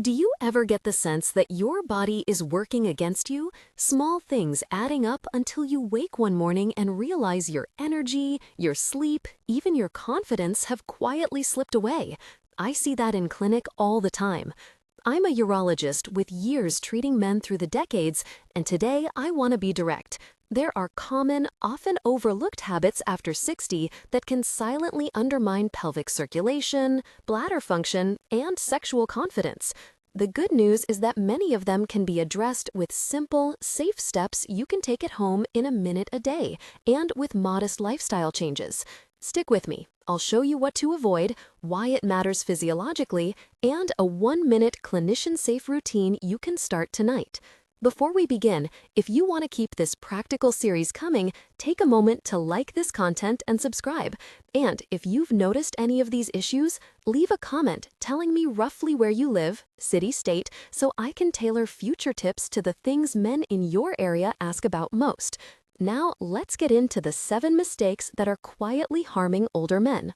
Do you ever get the sense that your body is working against you? Small things adding up until you wake one morning and realize your energy, your sleep, even your confidence have quietly slipped away. I see that in clinic all the time. I'm a urologist with years treating men through the decades, and today I want to be direct. There are common, often overlooked habits after 60 that can silently undermine pelvic circulation, bladder function, and sexual confidence. The good news is that many of them can be addressed with simple, safe steps you can take at home in a minute a day, and with modest lifestyle changes. Stick with me. I'll show you what to avoid, why it matters physiologically, and a 1-minute clinician-safe routine you can start tonight. Before we begin, if you want to keep this practical series coming, take a moment to like this content and subscribe. And if you've noticed any of these issues, leave a comment telling me roughly where you live, city, state, so I can tailor future tips to the things men in your area ask about most. Now, let's get into the 7 mistakes that are quietly harming older men.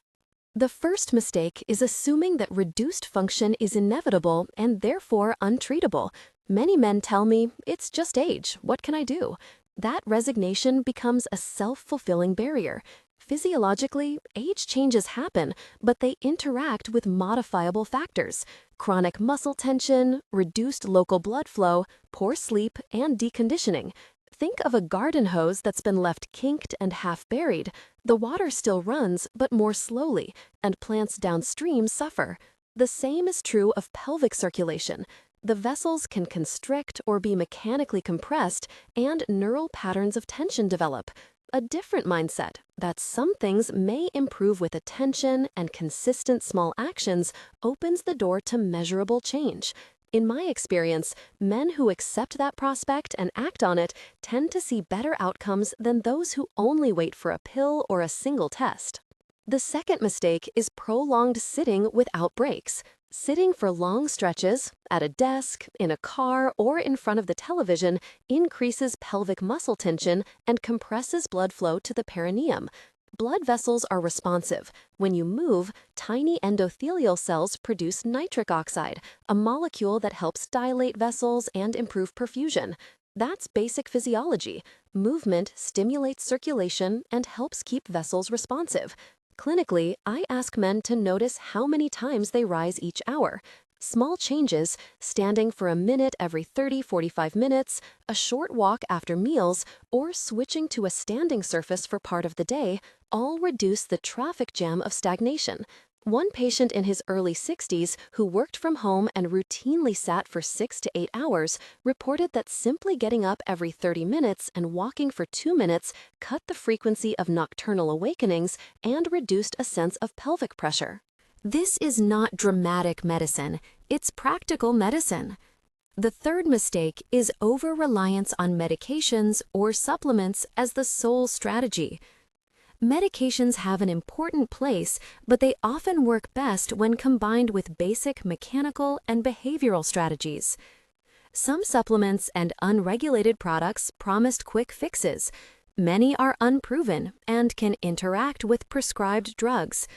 The first mistake is assuming that reduced function is inevitable and therefore untreatable. Many men tell me, it's just age, what can I do? That resignation becomes a self-fulfilling barrier. Physiologically, age changes happen, but they interact with modifiable factors: chronic muscle tension, reduced local blood flow, poor sleep, and deconditioning. Think of a garden hose that's been left kinked and half buried. The water still runs, but more slowly, and plants downstream suffer. The same is true of pelvic circulation. The vessels can constrict or be mechanically compressed, and neural patterns of tension develop. A different mindset, that some things may improve with attention and consistent small actions, opens the door to measurable change. In my experience, men who accept that prospect and act on it tend to see better outcomes than those who only wait for a pill or a single test. The second mistake is prolonged sitting without breaks. Sitting for long stretches, at a desk, in a car, or in front of the television increases pelvic muscle tension and compresses blood flow to the perineum. Blood vessels are responsive. When you move, tiny endothelial cells produce nitric oxide, a molecule that helps dilate vessels and improve perfusion. That's basic physiology. Movement stimulates circulation and helps keep vessels responsive. Clinically, I ask men to notice how many times they rise each hour. Small changes, standing for a minute every 30-45 minutes, a short walk after meals, or switching to a standing surface for part of the day, all reduce the traffic jam of stagnation. One patient in his early 60s who worked from home and routinely sat for 6 to 8 hours reported that simply getting up every 30 minutes and walking for 2 minutes cut the frequency of nocturnal awakenings and reduced a sense of pelvic pressure. This is not dramatic medicine, it's practical medicine. The third mistake is over-reliance on medications or supplements as the sole strategy. Medications have an important place, but they often work best when combined with basic mechanical and behavioral strategies. Some supplements and unregulated products promised quick fixes. Many are unproven and can interact with prescribed drugs.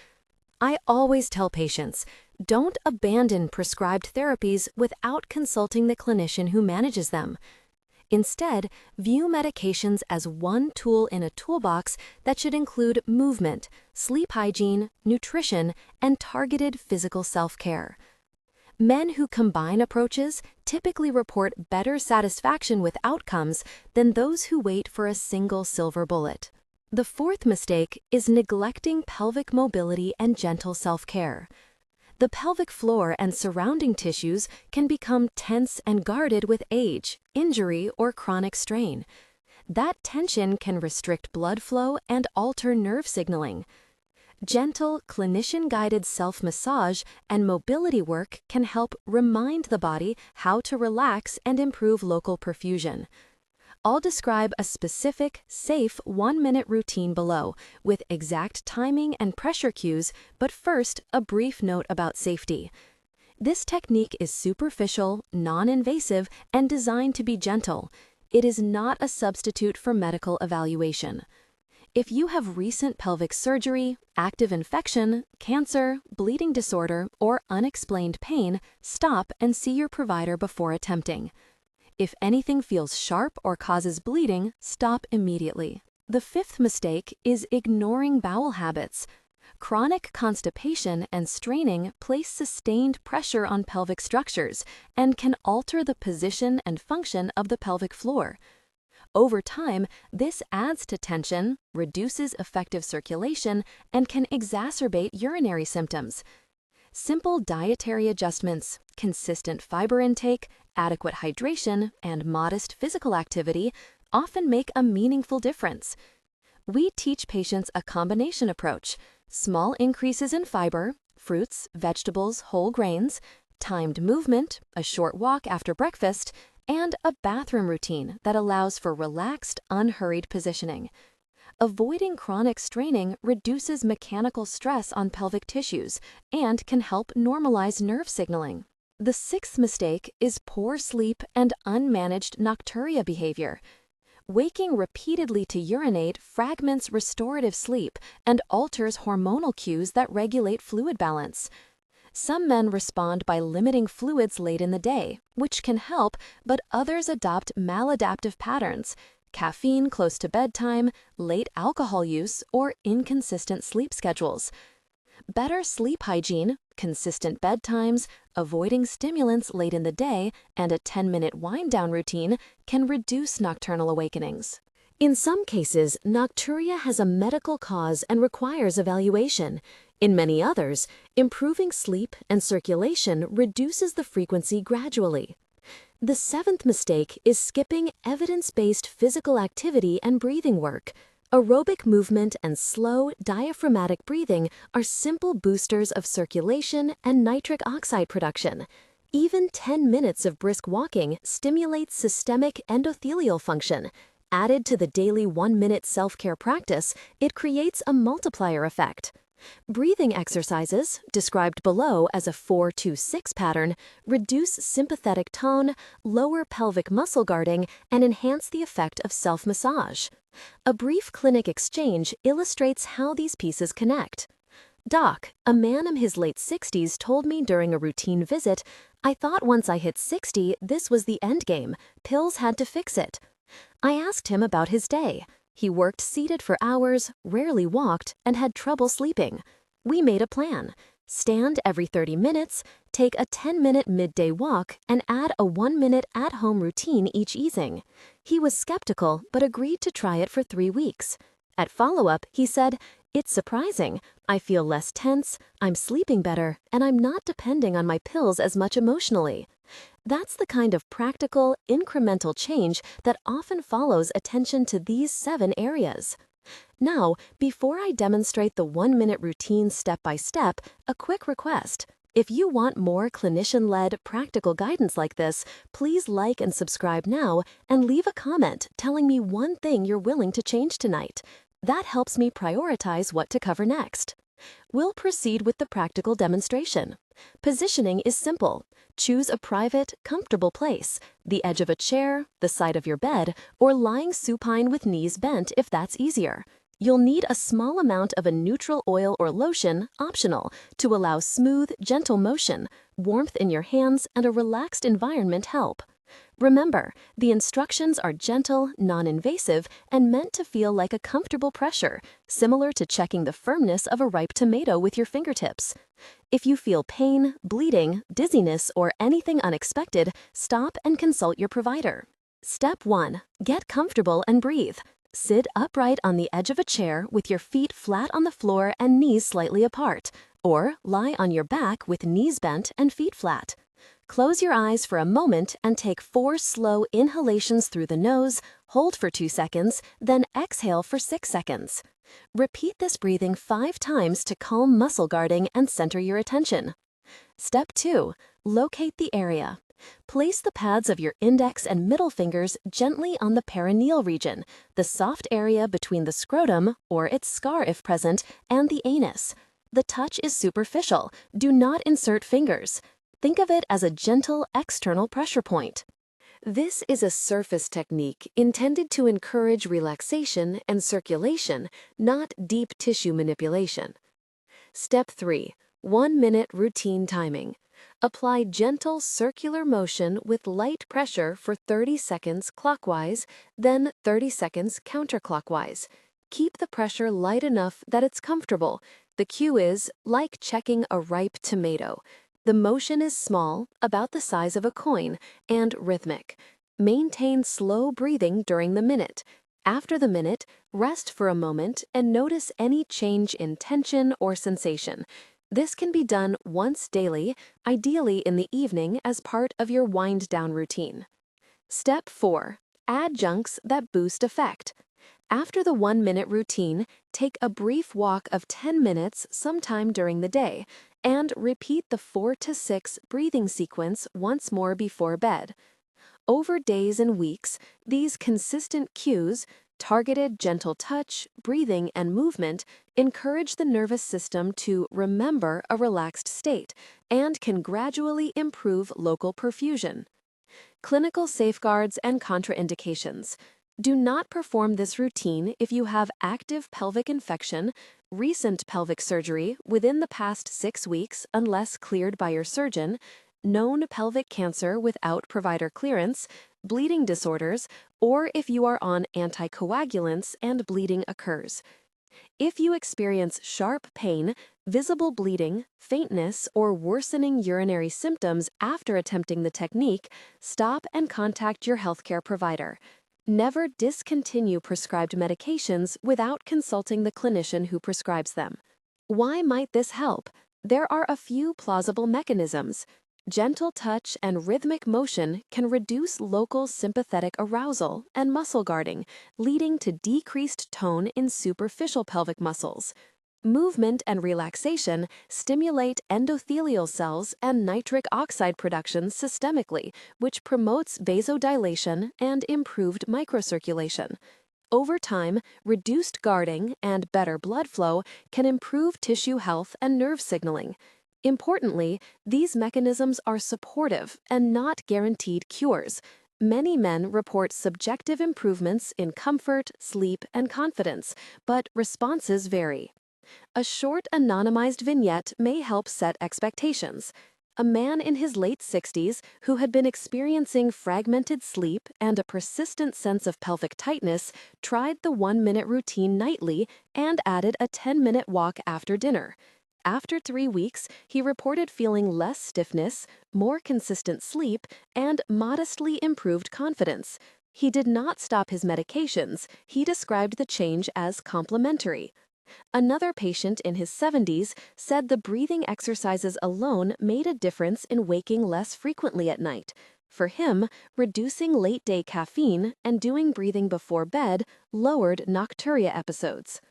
I always tell patients, don't abandon prescribed therapies without consulting the clinician who manages them. Instead, view medications as one tool in a toolbox that should include movement, sleep hygiene, nutrition, and targeted physical self-care. Men who combine approaches typically report better satisfaction with outcomes than those who wait for a single silver bullet. The fourth mistake is neglecting pelvic mobility and gentle self-care. The pelvic floor and surrounding tissues can become tense and guarded with age, injury, or chronic strain. That tension can restrict blood flow and alter nerve signaling. Gentle, clinician-guided self-massage and mobility work can help remind the body how to relax and improve local perfusion. I'll describe a specific, safe 1-minute routine below, with exact timing and pressure cues, but first, a brief note about safety. This technique is superficial, non-invasive, and designed to be gentle. It is not a substitute for medical evaluation. If you have recent pelvic surgery, active infection, cancer, bleeding disorder, or unexplained pain, stop and see your provider before attempting. If anything feels sharp or causes bleeding, stop immediately. The fifth mistake is ignoring bowel habits. Chronic constipation and straining place sustained pressure on pelvic structures and can alter the position and function of the pelvic floor. Over time, this adds to tension, reduces effective circulation, and can exacerbate urinary symptoms. Simple dietary adjustments, consistent fiber intake, adequate hydration, and modest physical activity often make a meaningful difference. We teach patients a combination approach: small increases in fiber, fruits, vegetables, whole grains, timed movement, a short walk after breakfast, and a bathroom routine that allows for relaxed, unhurried positioning. Avoiding chronic straining reduces mechanical stress on pelvic tissues and can help normalize nerve signaling. The sixth mistake is poor sleep and unmanaged nocturia behavior. Waking repeatedly to urinate fragments restorative sleep and alters hormonal cues that regulate fluid balance. Some men respond by limiting fluids late in the day, which can help, but others adopt maladaptive patterns: caffeine close to bedtime, late alcohol use, or inconsistent sleep schedules. Better sleep hygiene, consistent bedtimes, avoiding stimulants late in the day, and a 10-minute wind-down routine can reduce nocturnal awakenings. In some cases, nocturia has a medical cause and requires evaluation. In many others, improving sleep and circulation reduces the frequency gradually. The seventh mistake is skipping evidence-based physical activity and breathing work. Aerobic movement and slow, diaphragmatic breathing are simple boosters of circulation and nitric oxide production. Even 10 minutes of brisk walking stimulates systemic endothelial function. Added to the daily 1-minute self-care practice, it creates a multiplier effect. Breathing exercises, described below as a 4-2-6 pattern, reduce sympathetic tone, lower pelvic muscle guarding, and enhance the effect of self-massage. A brief clinic exchange illustrates how these pieces connect. "Doc, a man in his late 60s told me during a routine visit, 'I thought once I hit 60, this was the end game. Pills had to fix it.' I asked him about his day. He worked seated for hours, rarely walked, and had trouble sleeping. We made a plan: stand every 30 minutes, take a 10-minute midday walk, and add a 1-minute at-home routine each evening. He was skeptical but agreed to try it for 3 weeks. At follow-up, he said, 'It's surprising. I feel less tense, I'm sleeping better, and I'm not depending on my pills as much emotionally.' That's the kind of practical, incremental change that often follows attention to these 7 areas. Now, before I demonstrate the 1-minute routine step by step, a quick request. If you want more clinician-led, practical guidance like this, please like and subscribe now and leave a comment telling me one thing you're willing to change tonight. That helps me prioritize what to cover next. We'll proceed with the practical demonstration. Positioning is simple. Choose a private, comfortable place, the edge of a chair, the side of your bed, or lying supine with knees bent if that's easier. You'll need a small amount of a neutral oil or lotion, optional, to allow smooth, gentle motion. Warmth in your hands and a relaxed environment help. Remember, the instructions are gentle, non-invasive, and meant to feel like a comfortable pressure, similar to checking the firmness of a ripe tomato with your fingertips. If you feel pain, bleeding, dizziness, or anything unexpected, stop and consult your provider. Step 1. Get comfortable and breathe. Sit upright on the edge of a chair with your feet flat on the floor and knees slightly apart, or lie on your back with knees bent and feet flat. Close your eyes for a moment and take 4 slow inhalations through the nose, hold for 2 seconds, then exhale for 6 seconds. Repeat this breathing 5 times to calm muscle guarding and center your attention. Step 2. Locate the area. Place the pads of your index and middle fingers gently on the perineal region, the soft area between the scrotum, or its scar if present, and the anus. The touch is superficial. Do not insert fingers. Think of it as a gentle external pressure point. This is a surface technique intended to encourage relaxation and circulation, not deep tissue manipulation. Step 3. 1-minute routine timing. Apply gentle circular motion with light pressure for 30 seconds clockwise, then 30 seconds counterclockwise. Keep the pressure light enough that it's comfortable. The cue is like checking a ripe tomato. The motion is small, about the size of a coin, and rhythmic. Maintain slow breathing during the minute. After the minute, rest for a moment and notice any change in tension or sensation. This can be done once daily, ideally in the evening as part of your wind-down routine. Step 4. Adjuncts that boost effect. After the 1-minute routine, take a brief walk of 10 minutes sometime during the day, and repeat the 4 to 6 breathing sequence once more before bed. Over days and weeks, these consistent cues, targeted gentle touch, breathing, and movement, encourage the nervous system to remember a relaxed state and can gradually improve local perfusion. Clinical safeguards and contraindications. Do not perform this routine if you have active pelvic infection, recent pelvic surgery within the past 6 weeks unless cleared by your surgeon, known pelvic cancer without provider clearance, bleeding disorders, or if you are on anticoagulants and bleeding occurs. If you experience sharp pain, visible bleeding, faintness, or worsening urinary symptoms after attempting the technique, stop and contact your healthcare provider. Never discontinue prescribed medications without consulting the clinician who prescribes them. Why might this help? There are a few plausible mechanisms. Gentle touch and rhythmic motion can reduce local sympathetic arousal and muscle guarding, leading to decreased tone in superficial pelvic muscles. Movement and relaxation stimulate endothelial cells and nitric oxide production systemically, which promotes vasodilation and improved microcirculation. Over time, reduced guarding and better blood flow can improve tissue health and nerve signaling. Importantly, these mechanisms are supportive and not guaranteed cures. Many men report subjective improvements in comfort, sleep, and confidence, but responses vary. A short anonymized vignette may help set expectations. A man in his late 60s who had been experiencing fragmented sleep and a persistent sense of pelvic tightness tried the 1-minute routine nightly and added a 10-minute walk after dinner. After 3 weeks, he reported feeling less stiffness, more consistent sleep, and modestly improved confidence. He did not stop his medications. He described the change as complementary. Another patient in his 70s said the breathing exercises alone made a difference in waking less frequently at night. For him, reducing late-day caffeine and doing breathing before bed lowered nocturia episodes.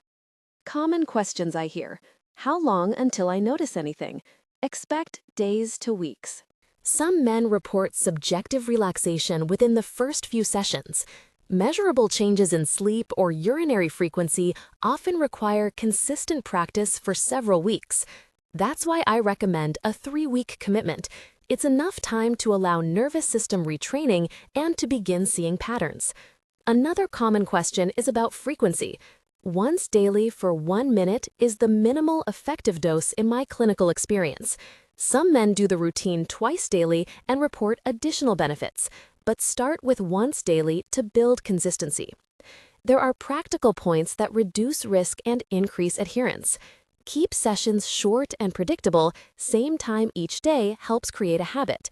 Common questions I hear. How long until I notice anything? Expect days to weeks. Some men report subjective relaxation within the first few sessions. Measurable changes in sleep or urinary frequency often require consistent practice for several weeks. That's why I recommend a 3-week commitment. It's enough time to allow nervous system retraining and to begin seeing patterns. Another common question is about frequency. Once daily for 1 minute is the minimal effective dose in my clinical experience. Some men do the routine twice daily and report additional benefits, but start with once daily to build consistency. There are practical points that reduce risk and increase adherence. Keep sessions short and predictable. Same time each day helps create a habit.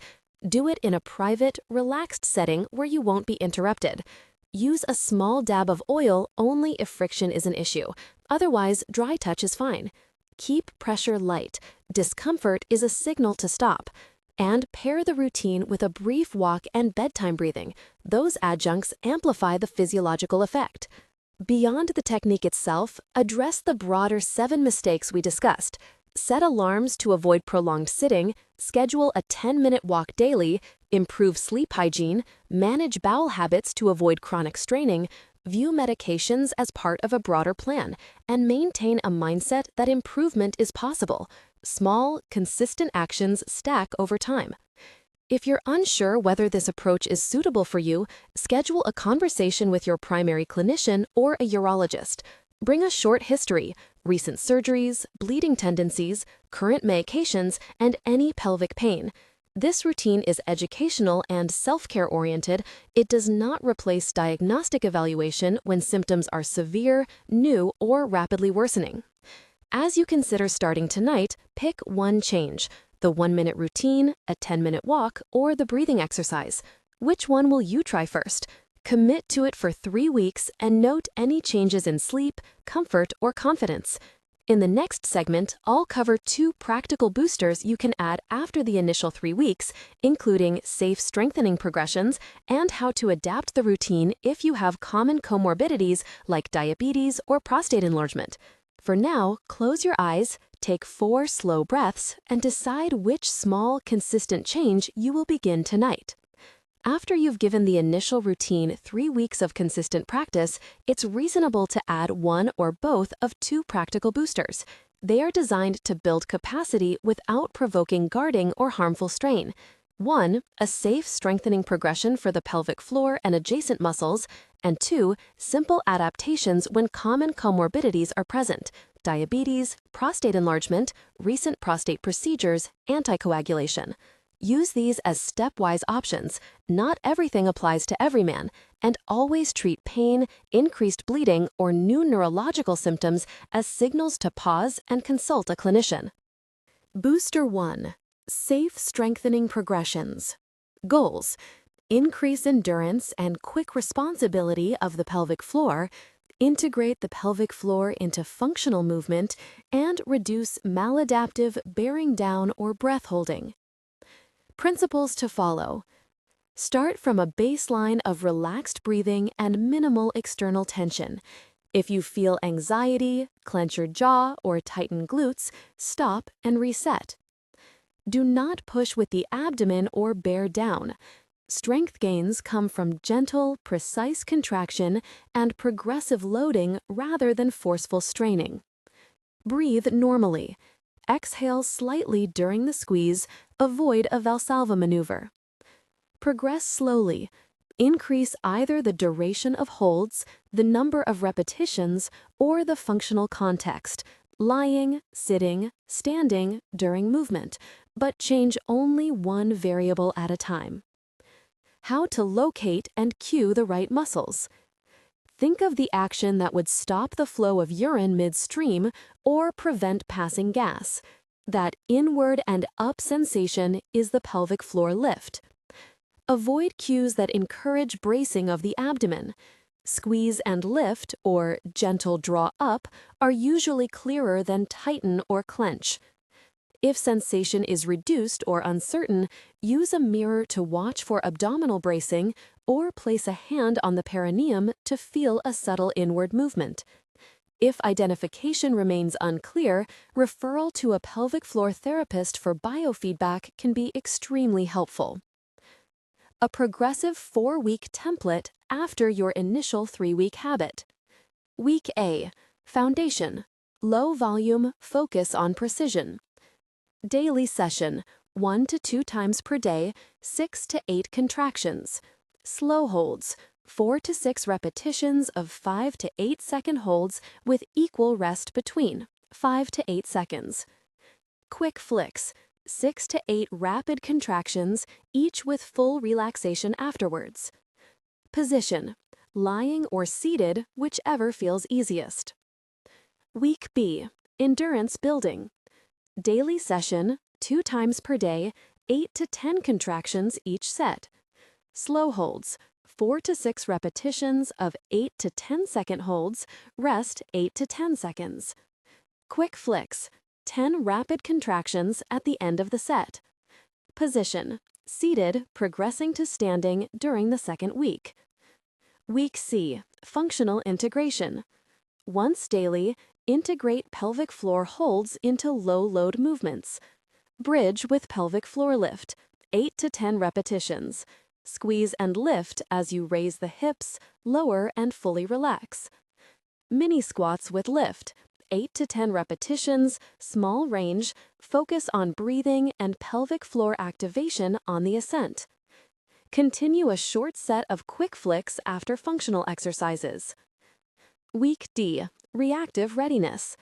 Do it in a private, relaxed setting where you won't be interrupted. Use a small dab of oil only if friction is an issue. Otherwise, dry touch is fine. Keep pressure light. Discomfort is a signal to stop. And pair the routine with a brief walk and bedtime breathing. Those adjuncts amplify the physiological effect. Beyond the technique itself, address the broader 7 mistakes we discussed. Set alarms to avoid prolonged sitting, schedule a 10-minute walk daily, improve sleep hygiene, manage bowel habits to avoid chronic straining, view medications as part of a broader plan, and maintain a mindset that improvement is possible. Small, consistent actions stack over time. If you're unsure whether this approach is suitable for you, schedule a conversation with your primary clinician or a urologist. Bring a short history, recent surgeries, bleeding tendencies, current medications, and any pelvic pain. This routine is educational and self-care oriented. It does not replace diagnostic evaluation when symptoms are severe, new, or rapidly worsening. As you consider starting tonight, pick one change: the 1-minute routine, a 10-minute walk, or the breathing exercise. Which one will you try first? Commit to it for 3 weeks and note any changes in sleep, comfort, or confidence. In the next segment, I'll cover 2 practical boosters you can add after the initial 3 weeks, including safe strengthening progressions and how to adapt the routine if you have common comorbidities like diabetes or prostate enlargement. For now, close your eyes, take 4 slow breaths, and decide which small, consistent change you will begin tonight. After you've given the initial routine 3 weeks of consistent practice, it's reasonable to add one or both of 2 practical boosters. They are designed to build capacity without provoking guarding or harmful strain. 1, a safe strengthening progression for the pelvic floor and adjacent muscles, and 2, simple adaptations when common comorbidities are present: diabetes, prostate enlargement, recent prostate procedures, anticoagulation. Use these as stepwise options. Not everything applies to every man, and always treat pain, increased bleeding, or new neurological symptoms as signals to pause and consult a clinician. Booster 1. Safe strengthening progressions. Goals: increase endurance and quick responsibility of the pelvic floor, integrate the pelvic floor into functional movement, and reduce maladaptive bearing down or breath holding. Principles to follow. Start from a baseline of relaxed breathing and minimal external tension. If you feel anxiety, clench your jaw, or tighten glutes, stop and reset. Do not push with the abdomen or bear down. Strength gains come from gentle, precise contraction and progressive loading rather than forceful straining. Breathe normally. Exhale slightly during the squeeze. Avoid a Valsalva maneuver. Progress slowly. Increase either the duration of holds, the number of repetitions, or the functional context: lying, sitting, standing, during movement, but change only one variable at a time. How to locate and cue the right muscles. Think of the action that would stop the flow of urine midstream or prevent passing gas. That inward and up sensation is the pelvic floor lift. Avoid cues that encourage bracing of the abdomen. Squeeze and lift, or gentle draw up, are usually clearer than tighten or clench. If sensation is reduced or uncertain, use a mirror to watch for abdominal bracing or place a hand on the perineum to feel a subtle inward movement. If identification remains unclear, referral to a pelvic floor therapist for biofeedback can be extremely helpful. A progressive 4-week template after your initial 3-week habit. Week A. Foundation. Low volume, focus on precision. Daily session, 1 to 2 times per day, 6 to 8 contractions. Slow holds, 4 to 6 repetitions of 5 to 8 second holds with equal rest between, 5 to 8 seconds. Quick flicks, 6 to 8 rapid contractions, each with full relaxation afterwards. Position, lying or seated, whichever feels easiest. Week B. Endurance building. Daily session, 2 times per day, 8 to 10 contractions each set. Slow holds, 4 to 6 repetitions of 8 to 10 second holds, rest 8 to 10 seconds. Quick flicks, 10 rapid contractions at the end of the set. Position, seated, progressing to standing during the 2nd week. Week C. Functional integration. Once daily, integrate pelvic floor holds into low-load movements. Bridge with pelvic floor lift, 8 to 10 repetitions. Squeeze and lift as you raise the hips, lower and fully relax. Mini squats with lift, 8 to 10 repetitions, small range, focus on breathing and pelvic floor activation on the ascent. Continue a short set of quick flicks after functional exercises. Week D, reactive readiness.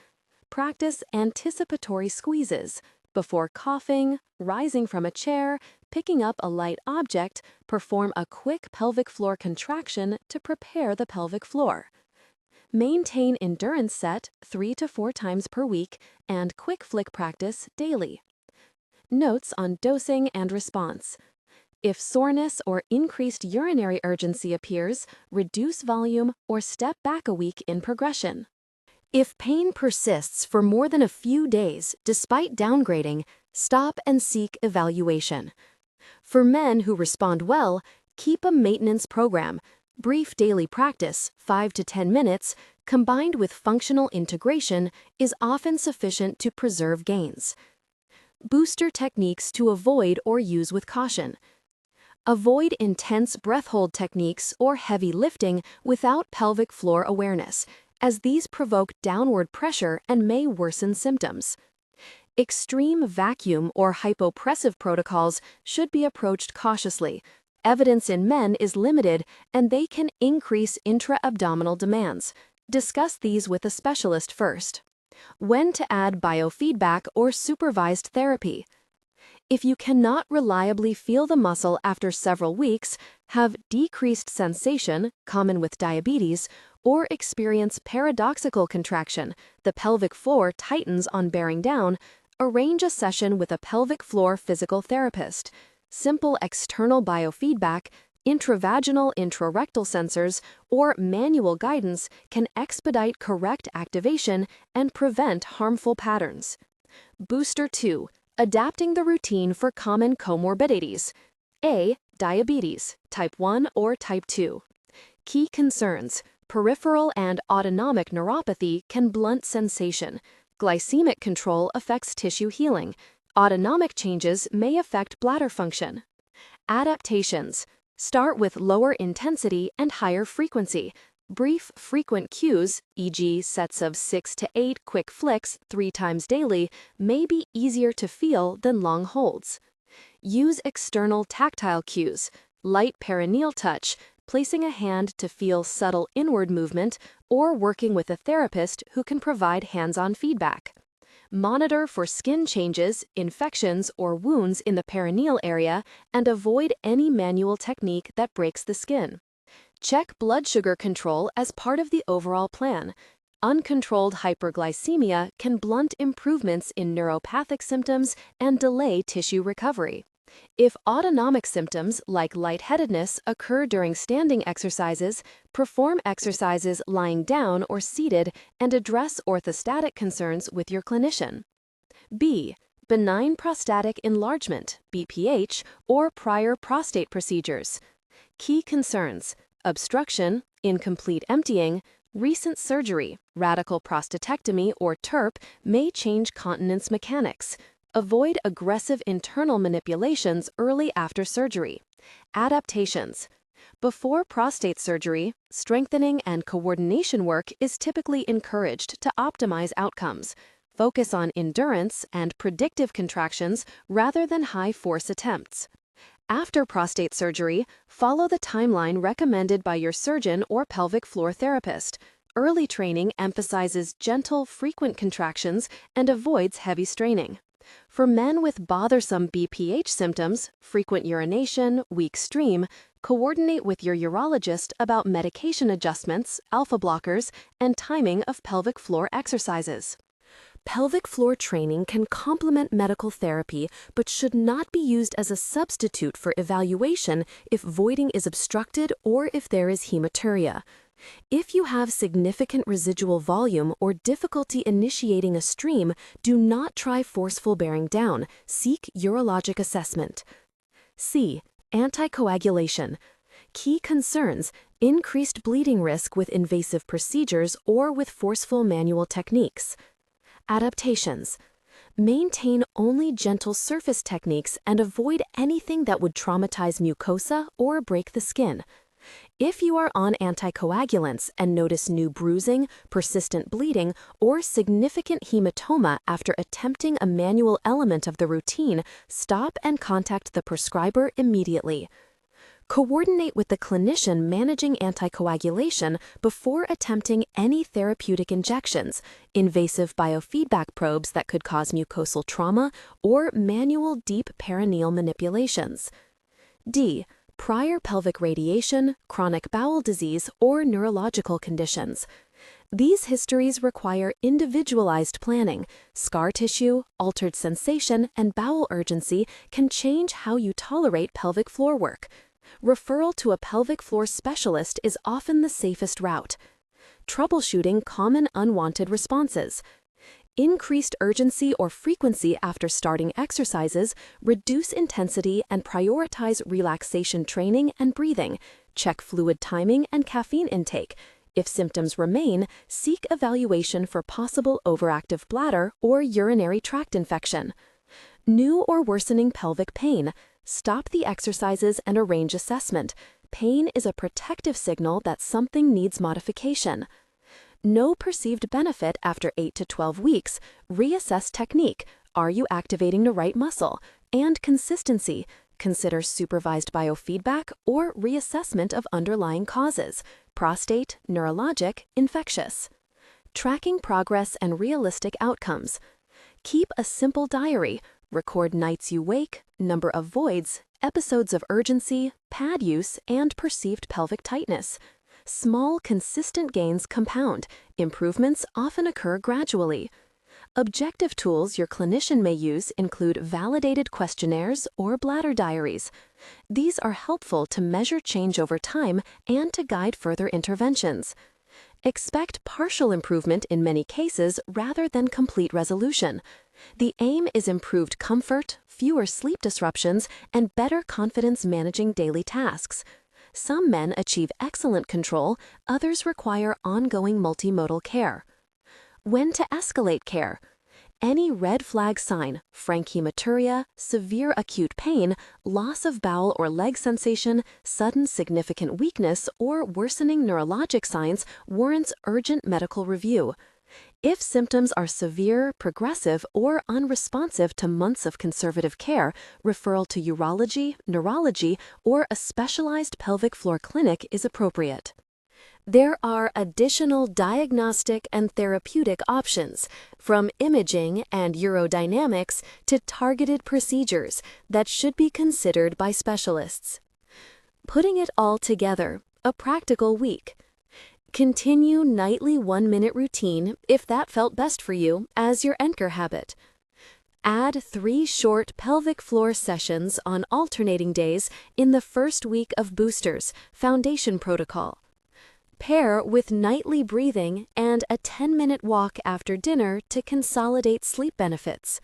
Practice anticipatory squeezes. Before coughing, rising from a chair, picking up a light object, perform a quick pelvic floor contraction to prepare the pelvic floor. Maintain endurance set 3 to 4 times per week and quick flick practice daily. Notes on dosing and response. If soreness or increased urinary urgency appears, reduce volume or step back a week in progression. If pain persists for more than a few days despite downgrading, stop and seek evaluation. For men who respond well, keep a maintenance program. Brief daily practice, 5 to 10 minutes, combined with functional integration, is often sufficient to preserve gains. Booster techniques to avoid or use with caution. Avoid intense breath hold techniques or heavy lifting without pelvic floor awareness, as these provoke downward pressure and may worsen symptoms. Extreme vacuum or hypopressive protocols should be approached cautiously. Evidence in men is limited, and they can increase intra-abdominal demands. Discuss these with a specialist first. When to add biofeedback or supervised therapy. If you cannot reliably feel the muscle after several weeks, have decreased sensation, common with diabetes, or experience paradoxical contraction, the pelvic floor tightens on bearing down, arrange a session with a pelvic floor physical therapist. Simple external biofeedback, intravaginal intrarectal sensors, or manual guidance can expedite correct activation and prevent harmful patterns. Booster 2. Adapting the routine for common comorbidities. A. Diabetes, type 1 or type 2. Key concerns. Peripheral and autonomic neuropathy can blunt sensation. Glycemic control affects tissue healing. Autonomic changes may affect bladder function. Adaptations. Start with lower intensity and higher frequency. Brief, frequent cues, e.g. sets of 6 to 8 quick flicks 3 times daily, may be easier to feel than long holds. Use external tactile cues, light perineal touch, placing a hand to feel subtle inward movement, or working with a therapist who can provide hands-on feedback. Monitor for skin changes, infections, or wounds in the perineal area, and avoid any manual technique that breaks the skin. Check blood sugar control as part of the overall plan. Uncontrolled hyperglycemia can blunt improvements in neuropathic symptoms and delay tissue recovery. If autonomic symptoms like lightheadedness occur during standing exercises, perform exercises lying down or seated and address orthostatic concerns with your clinician. B. Benign prostatic enlargement, BPH, or prior prostate procedures. Key concerns: obstruction, incomplete emptying, recent surgery, radical prostatectomy or TURP may change continence mechanics. Avoid aggressive internal manipulations early after surgery. Adaptations. Before prostate surgery, strengthening and coordination work is typically encouraged to optimize outcomes. Focus on endurance and predictive contractions rather than high-force attempts. After prostate surgery, follow the timeline recommended by your surgeon or pelvic floor therapist. Early training emphasizes gentle, frequent contractions and avoids heavy straining. For men with bothersome BPH symptoms, frequent urination, weak stream, coordinate with your urologist about medication adjustments, alpha blockers, and timing of pelvic floor exercises. Pelvic floor training can complement medical therapy but should not be used as a substitute for evaluation if voiding is obstructed or if there is hematuria. If you have significant residual volume or difficulty initiating a stream, do not try forceful bearing down. Seek urologic assessment. C. Anticoagulation. Key concerns: increased bleeding risk with invasive procedures or with forceful manual techniques. Adaptations. Maintain only gentle surface techniques and avoid anything that would traumatize mucosa or break the skin. If you are on anticoagulants and notice new bruising, persistent bleeding, or significant hematoma after attempting a manual element of the routine, stop and contact the prescriber immediately. Coordinate with the clinician managing anticoagulation before attempting any therapeutic injections, invasive biofeedback probes that could cause mucosal trauma, or manual deep perineal manipulations. D. Prior pelvic radiation, chronic bowel disease, or neurological conditions. These histories require individualized planning. Scar tissue, altered sensation, and bowel urgency can change how you tolerate pelvic floor work. Referral to a pelvic floor specialist is often the safest route. Troubleshooting common unwanted responses. Increased urgency or frequency after starting exercises, reduce intensity and prioritize relaxation training and breathing. Check fluid timing and caffeine intake. If symptoms remain, seek evaluation for possible overactive bladder or urinary tract infection. New or worsening pelvic pain. Stop the exercises and arrange assessment. Pain is a protective signal that something needs modification. No perceived benefit after 8 to 12 weeks. Reassess technique. Are you activating the right muscle? And consistency. Consider supervised biofeedback or reassessment of underlying causes: prostate, neurologic, infectious. Tracking progress and realistic outcomes. Keep a simple diary. Record nights you wake, number of voids, episodes of urgency, pad use, and perceived pelvic tightness. Small, consistent gains compound. Improvements often occur gradually. Objective tools your clinician may use include validated questionnaires or bladder diaries. These are helpful to measure change over time and to guide further interventions. Expect partial improvement in many cases rather than complete resolution. The aim is improved comfort, fewer sleep disruptions, and better confidence managing daily tasks. Some men achieve excellent control, others require ongoing multimodal care. When to escalate care. Any red flag sign, frank hematuria, severe acute pain, loss of bowel or leg sensation, sudden significant weakness, or worsening neurologic signs warrants urgent medical review. If symptoms are severe, progressive, or unresponsive to months of conservative care, referral to urology, neurology, or a specialized pelvic floor clinic is appropriate. There are additional diagnostic and therapeutic options, from imaging and urodynamics to targeted procedures, that should be considered by specialists. Putting it all together, a practical week. Continue nightly 1-minute routine, if that felt best for you, as your anchor habit. Add 3 short pelvic floor sessions on alternating days in the first week of boosters, foundation protocol. Pair with nightly breathing and a 10-minute walk after dinner to consolidate sleep benefits.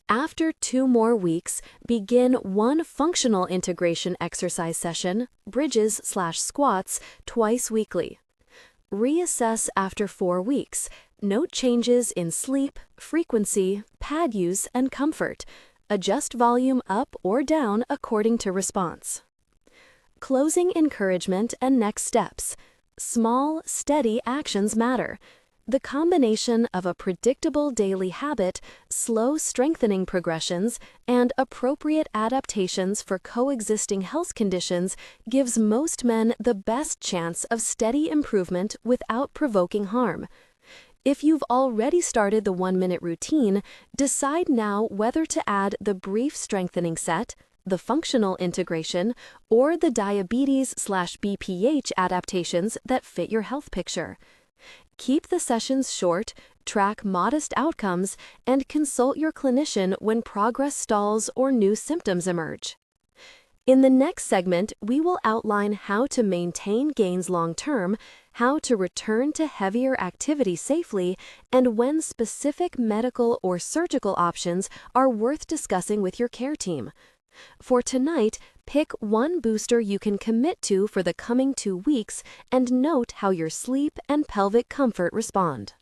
After 2 more weeks, begin 1 functional integration exercise session, bridges/squats, twice weekly. Reassess after 4 weeks. Note changes in sleep, frequency, pad use, and comfort. Adjust volume up or down according to response. Closing encouragement and next steps. Small, steady actions matter. The combination of a predictable daily habit, slow strengthening progressions, and appropriate adaptations for coexisting health conditions gives most men the best chance of steady improvement without provoking harm. If you've already started the 1-minute routine, decide now whether to add the brief strengthening set, the functional integration, or the diabetes/BPH adaptations that fit your health picture. Keep the sessions short, track modest outcomes, and consult your clinician when progress stalls or new symptoms emerge. In the next segment, we will outline how to maintain gains long-term, how to return to heavier activity safely, and when specific medical or surgical options are worth discussing with your care team. For tonight, pick 1 booster you can commit to for the coming 2 weeks and note how your sleep and pelvic comfort respond.